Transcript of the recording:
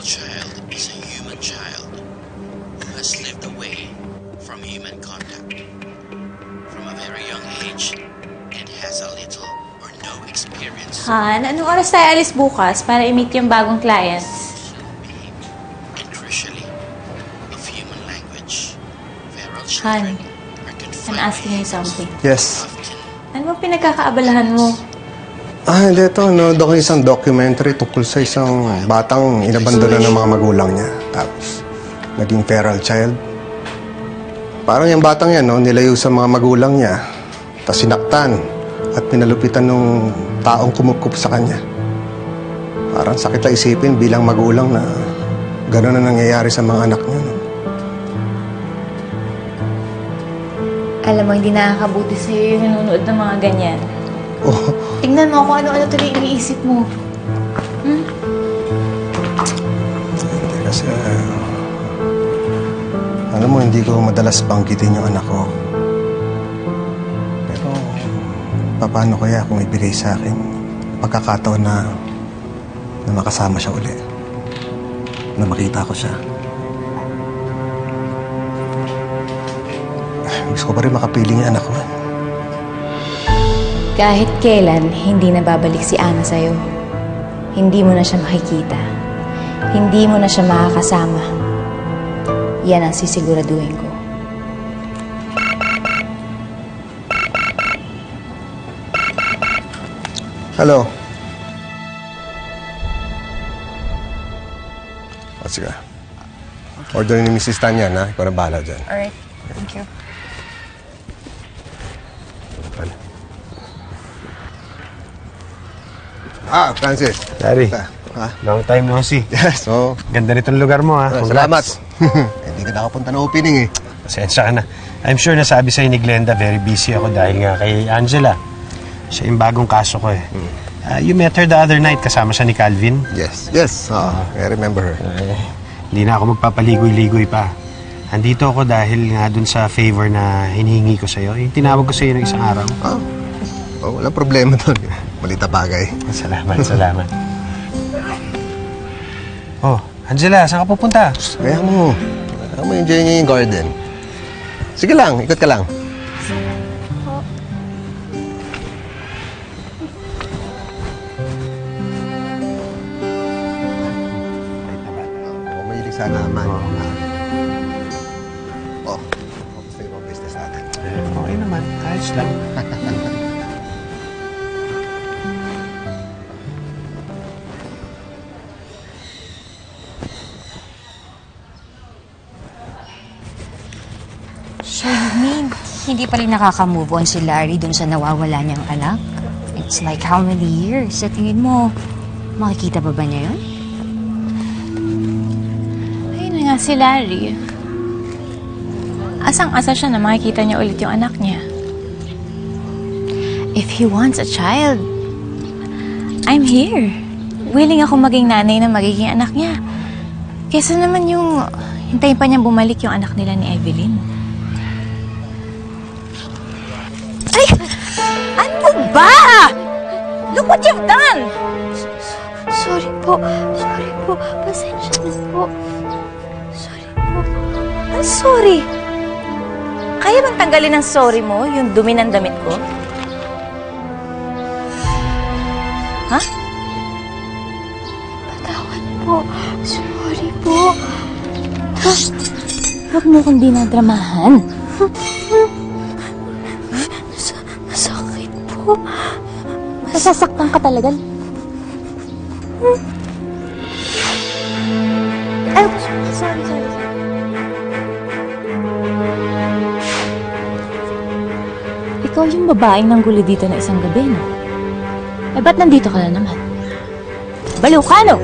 feral child is a human child who has lived away from human contact from a very young age and has a little or no experience. Han, anong oras tayo alis bukas para i-meet yung bagong clients? And crucially, of human language, feral Han, children are I'm confined asking you something. Yes. Ano bang pinagkakaabalahan mo? Hindi ito. Nanood ako isang documentary tungkol sa isang batang inabandona ng mga magulang niya. Tapos, naging feral child. Parang yung batang yan, nilayo sa mga magulang niya. Tapos sinaktan at pinalupitan ng taong kumukup sa kanya. Parang sakit na isipin bilang magulang na gano'n na nangyayari sa mga anak niya. Alam mo, hindi nakakabuti sa'yo yung nanonood ng mga ganyan. Oh. Tingnan mo kung ano-ano tuloy iniisip mo. Hindi kasi... alam mo, hindi ko madalas banggitin yung anak ko. Pero, paano kaya kung ibigay sa akin pagkakataon na makasama siya uli? Na makita ko siya. Gusto ko pa rin makapiling yung anak ko. Kahit kailan, hindi na babalik si Ana sa'yo. Hindi mo na siya makikita. Hindi mo na siya makakasama. Yan ang sisiguraduhin ko. Hello. Sige. Order ni Mrs. Tanya na. Ikaw na bahala dyan. Alright. Thank you. Francis. Larry, long time no see. Yes, oo. Ganda nitong lugar mo, ha? Salamat. Hindi ka nakapunta na opening, eh. Pasensya ka na. I'm sure nasabi sa'yo ni Glenda, very busy ako dahil nga kay Angela. Siya yung bagong kaso ko, eh. You met her the other night, kasama siya ni Calvin. Yes. I remember her. Hindi na ako magpapaligoy-ligoy pa. Andito ako dahil nga dun sa favor na hinihingi ko sa'yo. Yung tinawag ko sa'yo ng isang araw. Walang problema doon. Malita bagay. Salamat. Oh, Angela, saan ka pupunta? Kaya mo enjoy niya yung garden. Sige lang, ikot ka lang. Mahilig sana naman. Gusto yung business natin. Okay naman, ayos lang. So you mean, hindi pa rin nakaka-move on si Larry dun sa nawawala niyang anak? It's like how many years? Sa tingin mo, makikita pa ba niya yun? Ayun na nga si Larry. Asang-asa siya na makikita niya ulit yung anak niya. If he wants a child, I'm here. Willing ako maging nanay na magiging anak niya. Kesa naman yung hintayin pa niya bumalik yung anak nila ni Evelyn. Ay! Ano ba? Look what you've done! Sorry po. Pasensya na po. Sorry po. I'm sorry. Kaya bang tanggalin ang sorry mo, yung dumi ng damit ko? Ha? Patawad po. Sorry po. Huwag mo kong dinadramahan. Nasakit po. Nasasaktan ka talaga. Ay, sorry. Ikaw yung babaeng nangguli dito na isang gabi, no? Eh, ba't nandito ka na naman? Baliw ka, no?